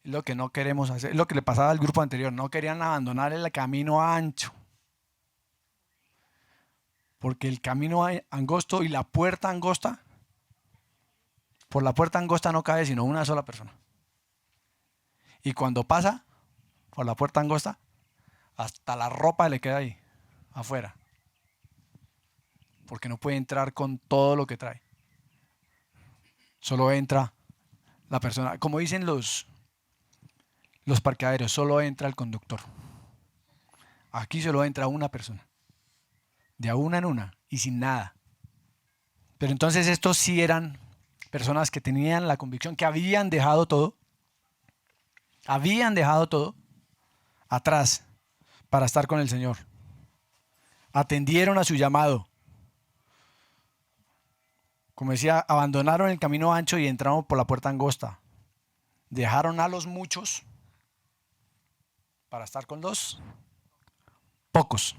Es lo que no queremos hacer. Es lo que le pasaba al grupo anterior. No querían abandonar el camino ancho. Porque el camino angosto y la puerta angosta, por la puerta angosta no cabe sino una sola persona. Y cuando pasa por la puerta angosta, hasta la ropa le queda ahí, afuera. Porque no puede entrar con todo lo que trae. Solo entra la persona. Como dicen los parqueaderos, solo entra el conductor. Aquí solo entra una persona. De a una en una y sin nada. Pero entonces estos sí eran personas que tenían la convicción que habían dejado todo atrás para estar con el Señor. Atendieron a su llamado. Como decía, abandonaron el camino ancho y entraron por la puerta angosta. Dejaron a los muchos para estar con los pocos.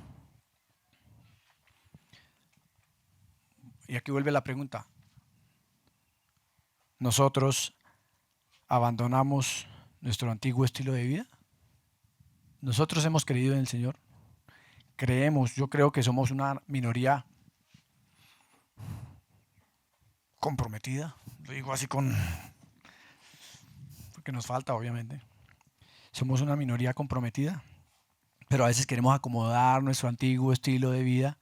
Y aquí vuelve la pregunta. ¿Nosotros abandonamos nuestro antiguo estilo de vida? ¿Nosotros hemos creído en el Señor? Creemos, yo creo que somos una minoría comprometida. Lo digo así porque nos falta, obviamente. Somos una minoría comprometida. Pero a veces queremos acomodar nuestro antiguo estilo de vida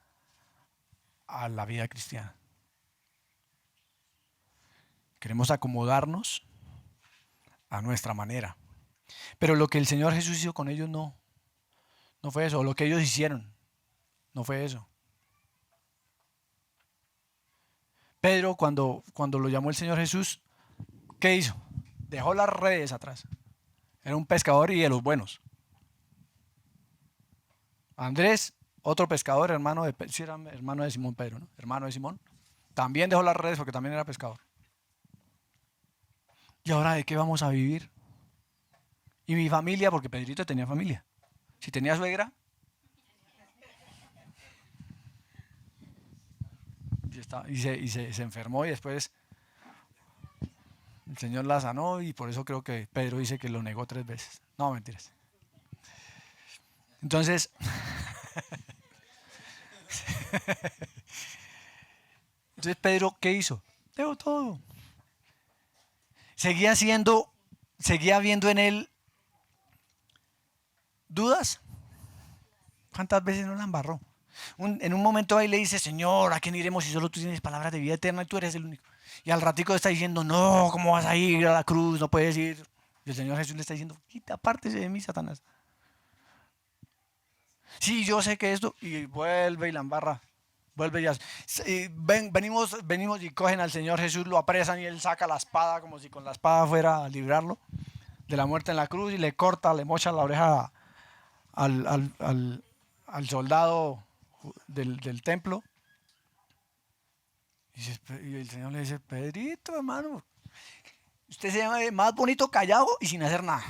a la vida cristiana. Queremos acomodarnos a nuestra manera. Pero lo que el Señor Jesús hizo con ellos no fue eso. Lo que ellos hicieron no fue eso. Pedro, cuando lo llamó el Señor Jesús, ¿qué hizo? Dejó las redes atrás. Era un pescador y de los buenos. Andrés, otro pescador, sí era hermano de Simón Pedro, ¿no? Hermano de Simón. También dejó las redes porque también era pescador. ¿Y ahora de qué vamos a vivir? Y mi familia, porque Pedrito tenía familia. Si tenía suegra, y se enfermó y después el Señor la sanó y por eso creo que Pedro dice que lo negó 3 veces. No, mentiras. Entonces, Pedro, ¿qué hizo? Dejó todo. Seguía viendo en él dudas. ¿Cuántas veces no la embarró? En un momento ahí le dice, Señor, ¿a quién iremos si solo tú tienes palabras de vida eterna y tú eres el único? Y al ratico está diciendo, no, ¿cómo vas a ir a la cruz? No puedes ir. Y el Señor Jesús le está diciendo, quita, apártese de mí, Satanás. Sí, yo sé que esto, y vuelve y la embarra. Vuelve venimos y cogen al Señor Jesús, lo apresan y él saca la espada como si con la espada fuera a librarlo de la muerte en la cruz y le corta, le mocha la oreja al soldado del templo. Y el Señor le dice, Pedrito, hermano, usted se llama más bonito callado y sin hacer nada.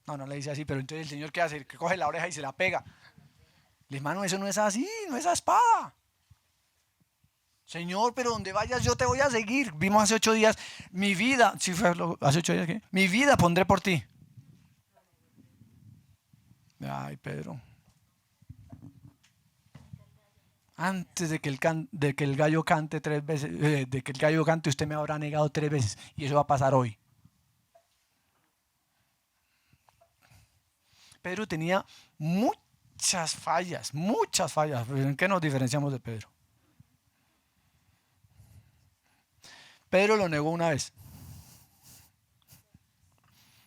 No le dice así, pero entonces el Señor ¿qué hace? Que coge la oreja y se la pega. Le dice, hermano, eso no es así, no es a espada. Señor, pero donde vayas yo te voy a seguir. Vimos hace 8 días, mi vida, ¿sí fue hace 8 días qué? Mi vida pondré por ti. Ay, Pedro. Antes de que el gallo cante 3 veces, de que el gallo cante, usted me habrá negado 3 veces. Y eso va a pasar hoy. Pedro tenía muchas fallas, muchas fallas. ¿En qué nos diferenciamos de Pedro? Pedro lo negó una vez.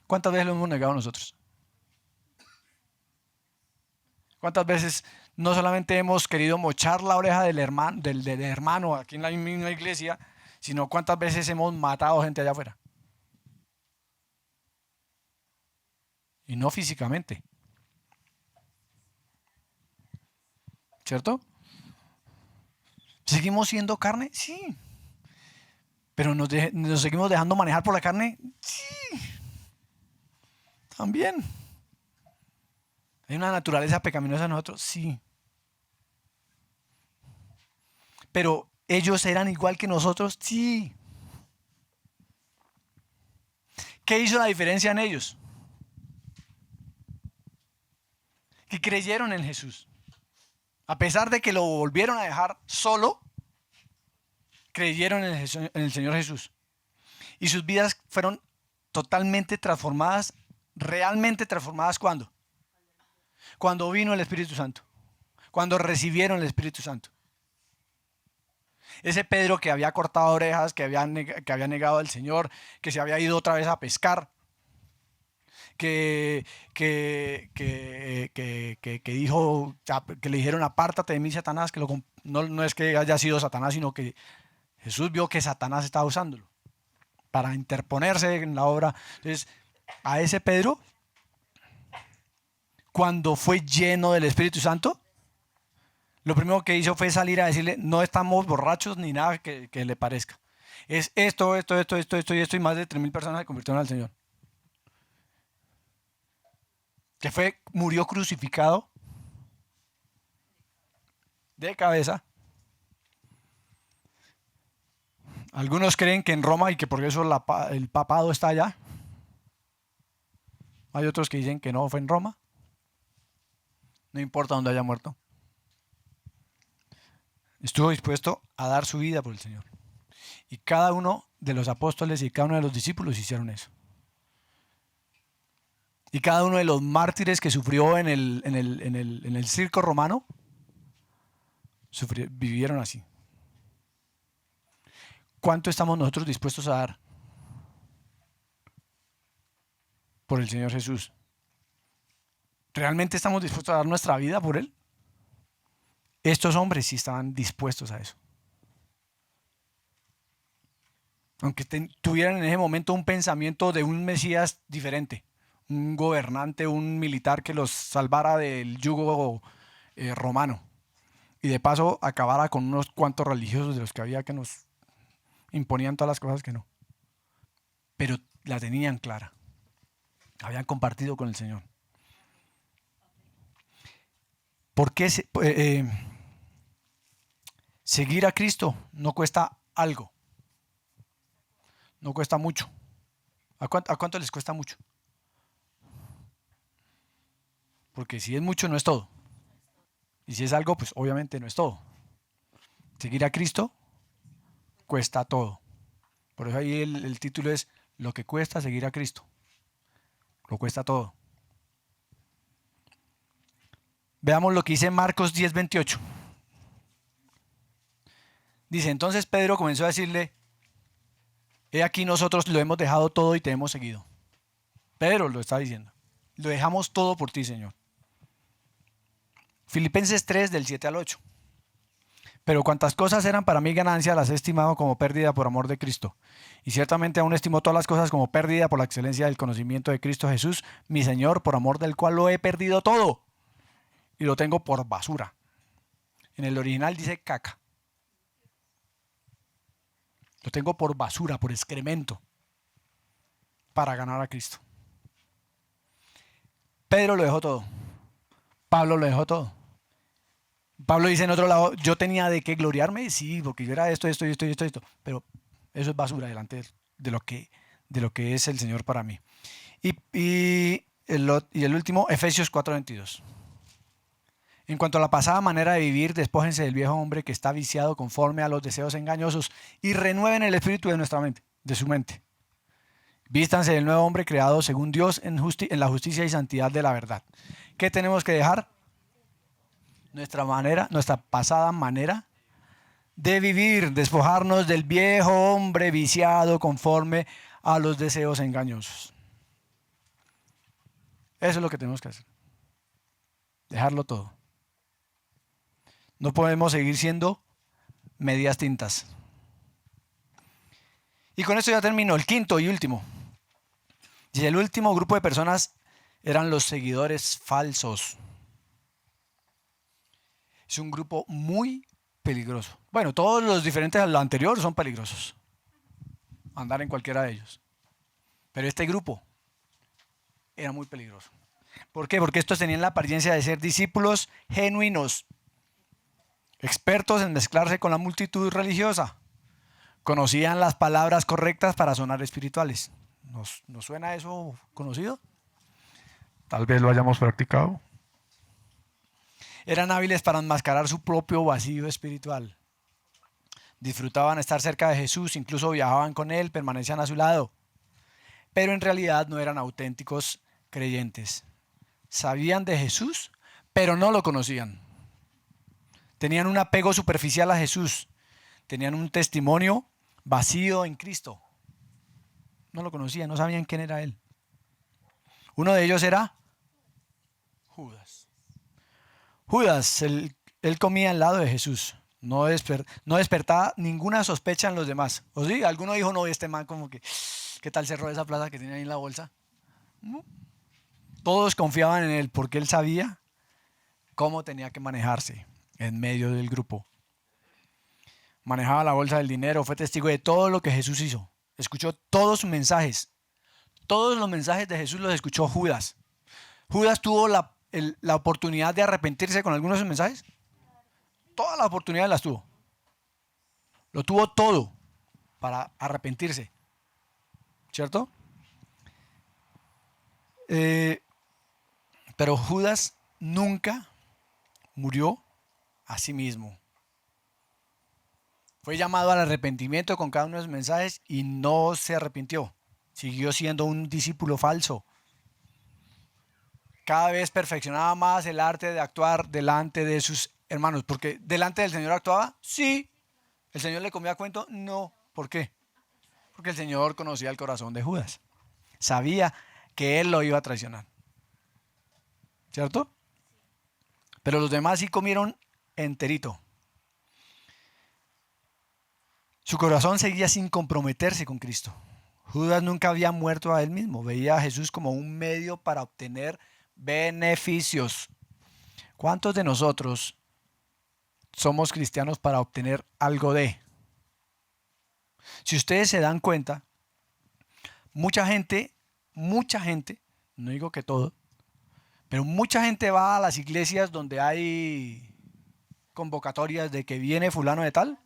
¿Cuántas veces lo hemos negado nosotros? ¿Cuántas veces no solamente hemos querido mochar la oreja del hermano aquí en la misma iglesia, sino cuántas veces hemos matado gente allá afuera? Y no físicamente. ¿Cierto? ¿Seguimos siendo carne? Sí. ¿Pero nos seguimos dejando manejar por la carne? Sí. También. ¿Hay una naturaleza pecaminosa en nosotros? Sí. ¿Pero ellos eran igual que nosotros? Sí. ¿Qué hizo la diferencia en ellos? Que creyeron en Jesús. A pesar de que lo volvieron a dejar solo, creyeron en el Señor Jesús. Y sus vidas fueron totalmente transformadas, realmente transformadas. ¿Cuándo? Cuando vino el Espíritu Santo. Cuando recibieron el Espíritu Santo. Ese Pedro que había cortado orejas, que había negado al Señor, que se había ido otra vez a pescar, que dijo, que le dijeron apártate de mí, Satanás, que no es que haya sido Satanás, sino que Jesús vio que Satanás estaba usándolo para interponerse en la obra. Entonces, a ese Pedro, cuando fue lleno del Espíritu Santo, lo primero que hizo fue salir a decirle, no estamos borrachos ni nada que le parezca. Es esto, y más de 3,000 personas se convirtieron al Señor. Que murió crucificado de cabeza. Algunos creen que en Roma y que por eso el papado está allá. Hay otros que dicen que no fue en Roma. No importa dónde haya muerto. Estuvo dispuesto a dar su vida por el Señor. Y cada uno de los apóstoles y cada uno de los discípulos hicieron eso. Y cada uno de los mártires que sufrió en el circo romano, vivieron así. ¿Cuánto estamos nosotros dispuestos a dar por el Señor Jesús? ¿Realmente estamos dispuestos a dar nuestra vida por Él? Estos hombres sí estaban dispuestos a eso. Aunque tuvieran en ese momento un pensamiento de un Mesías diferente, un gobernante, un militar que los salvara del yugo romano. Y de paso acabara con unos cuantos religiosos de los que había que nos imponían todas las cosas que no. Pero la tenían clara. Habían compartido con el Señor. ¿Por qué seguir a Cristo no cuesta algo? No cuesta mucho. ¿A cuánto les cuesta mucho? Porque si es mucho no es todo. Y si es algo, pues obviamente no es todo. Seguir a Cristo cuesta todo. Por eso ahí el título es lo que cuesta seguir a Cristo. Lo cuesta todo. Veamos lo que dice Marcos 10:28. Dice, entonces Pedro comenzó a decirle, he aquí nosotros lo hemos dejado todo y te hemos seguido. Pedro lo está diciendo. Lo dejamos todo por ti, Señor. Filipenses 3, del 7 al 8. Pero cuantas cosas eran para mí ganancia, las he estimado como pérdida por amor de Cristo. Y ciertamente aún estimo todas las cosas como pérdida por la excelencia del conocimiento de Cristo Jesús, mi Señor, por amor del cual lo he perdido todo. Y lo tengo por basura. En el original dice caca. Lo tengo por basura, por excremento, para ganar a Cristo. Pedro lo dejó todo. Pablo lo dejó todo. Pablo dice en otro lado, yo tenía de qué gloriarme, sí, porque yo era esto, pero eso es basura delante de lo que es el Señor para mí. Y el último, Efesios 4:22. En cuanto a la pasada manera de vivir, despójense del viejo hombre que está viciado conforme a los deseos engañosos y renueven el espíritu de nuestra mente, de su mente. Vístanse del nuevo hombre creado según Dios en la justicia y santidad de la verdad. ¿Qué tenemos que dejar? Nuestra pasada manera de vivir, despojarnos del viejo hombre viciado conforme a los deseos engañosos. Eso es lo que tenemos que hacer. Dejarlo todo. No podemos seguir siendo medias tintas. Y con esto ya termino. El quinto y último. Y el último grupo de personas eran los seguidores falsos. Es un grupo muy peligroso. Bueno, todos los diferentes a lo anterior son peligrosos. Andar en cualquiera de ellos. Pero este grupo era muy peligroso. ¿Por qué? Porque estos tenían la apariencia de ser discípulos genuinos, expertos en mezclarse con la multitud religiosa. Conocían las palabras correctas para sonar espirituales. ¿Nos suena eso conocido? Tal vez lo hayamos practicado. Eran hábiles para enmascarar su propio vacío espiritual. Disfrutaban estar cerca de Jesús, incluso viajaban con Él, permanecían a su lado. Pero en realidad no eran auténticos creyentes. Sabían de Jesús, pero no lo conocían. Tenían un apego superficial a Jesús. Tenían un testimonio vacío en Cristo. No lo conocían, no sabían quién era Él. Uno de ellos era Judas. Judas, él comía al lado de Jesús. No despertaba ninguna sospecha en los demás. ¿O sí? Alguno dijo, no, este man como que, ¿qué tal cerró esa plaza que tiene ahí en la bolsa? ¿No? Todos confiaban en él porque él sabía cómo tenía que manejarse en medio del grupo. Manejaba la bolsa del dinero, fue testigo de todo lo que Jesús hizo. Escuchó todos sus mensajes. Todos los mensajes de Jesús los escuchó Judas. Judas tuvo la oportunidad de arrepentirse con algunos de sus mensajes. Todas las oportunidades las tuvo. Lo tuvo todo para arrepentirse. ¿Cierto? Pero Judas nunca murió a sí mismo. Fue llamado al arrepentimiento con cada uno de sus mensajes y no se arrepintió. Siguió siendo un discípulo falso. cada vez perfeccionaba más el arte de actuar delante de sus hermanos. Porque delante del Señor actuaba, sí. ¿El Señor le comía cuento? No. ¿Por qué? Porque el Señor conocía el corazón de Judas. Sabía que él lo iba a traicionar. ¿Cierto? Pero los demás sí comieron enterito. Su corazón seguía sin comprometerse con Cristo. Judas nunca había muerto a él mismo. Veía a Jesús como un medio para obtener beneficios. ¿Cuántos de nosotros somos cristianos para obtener algo de? Si ustedes se dan cuenta, mucha gente, no digo que todo, pero mucha gente va a las iglesias donde hay convocatorias de que viene fulano de tal.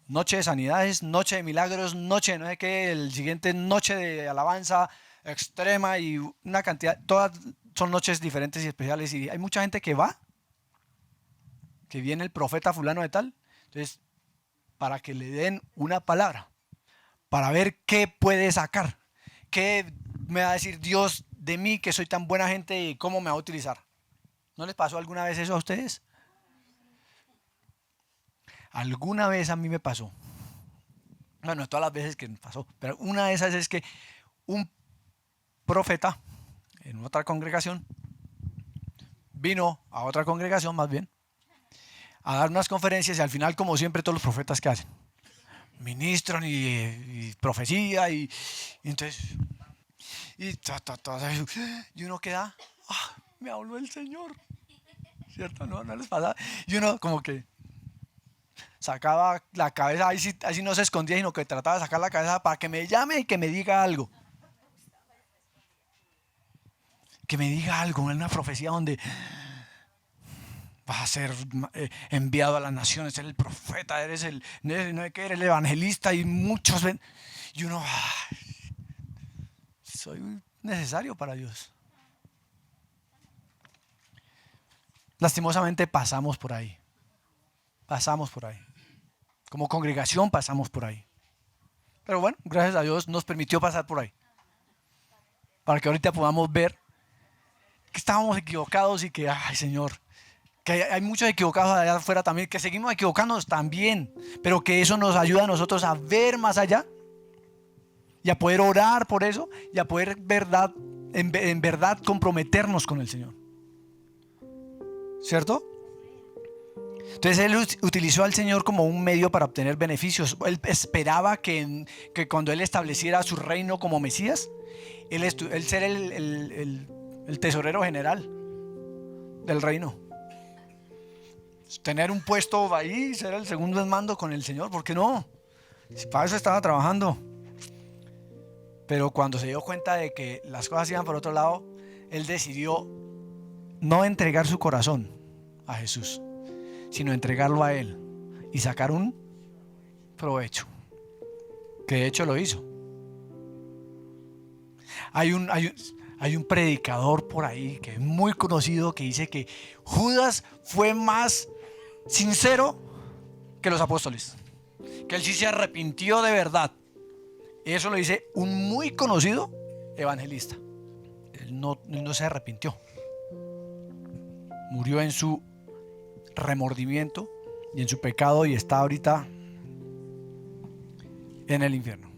Noche de sanidades, noche de milagros, noche de no sé qué, el siguiente noche de alabanza extrema y una cantidad, todas son noches diferentes y especiales y hay mucha gente que va, que viene el profeta fulano de tal, entonces para que le den una palabra, para ver qué puede sacar, qué me va a decir Dios de mí que soy tan buena gente y cómo me va a utilizar. ¿No les pasó alguna vez eso a ustedes? Alguna vez a mí me pasó. Bueno, todas las veces que me pasó, pero una de esas es que un profeta en otra congregación vino a otra congregación más bien a dar unas conferencias y al final, como siempre, todos los profetas que hacen ministran y profecía y entonces y uno queda, me habló el Señor, ¿cierto? No les pasa. Y uno como que sacaba la cabeza, ahí sí no se escondía, sino que trataba de sacar la cabeza para que me llame y que me diga algo. Que me diga algo, una profecía donde vas a ser enviado a las naciones, eres el profeta, eres el evangelista y muchos ven. Y uno, soy necesario para Dios. Lastimosamente pasamos por ahí. Pasamos por ahí. Como congregación pasamos por ahí. Pero bueno, gracias a Dios nos permitió pasar por ahí. Para que ahorita podamos ver que estábamos equivocados y que, ay Señor, que hay muchos equivocados allá afuera también, que seguimos equivocándonos también, pero que eso nos ayuda a nosotros a ver más allá y a poder orar por eso y a poder en verdad comprometernos con el Señor. ¿Cierto? Entonces él utilizó al Señor como un medio para obtener beneficios. Él esperaba que cuando él estableciera su reino como Mesías, él ser el tesorero general del reino. Tener un puesto ahí, ser el segundo en mando con el Señor, ¿por qué no? Si para eso estaba trabajando. Pero cuando se dio cuenta de que las cosas iban por otro lado, él decidió no entregar su corazón a Jesús, sino entregarlo a él y sacar un provecho, que de hecho lo hizo. Hay un predicador por ahí que es muy conocido que dice que Judas fue más sincero que los apóstoles, que él sí se arrepintió de verdad. Eso lo dice un muy conocido evangelista. Él no se arrepintió, murió en su remordimiento y en su pecado y está ahorita en el infierno.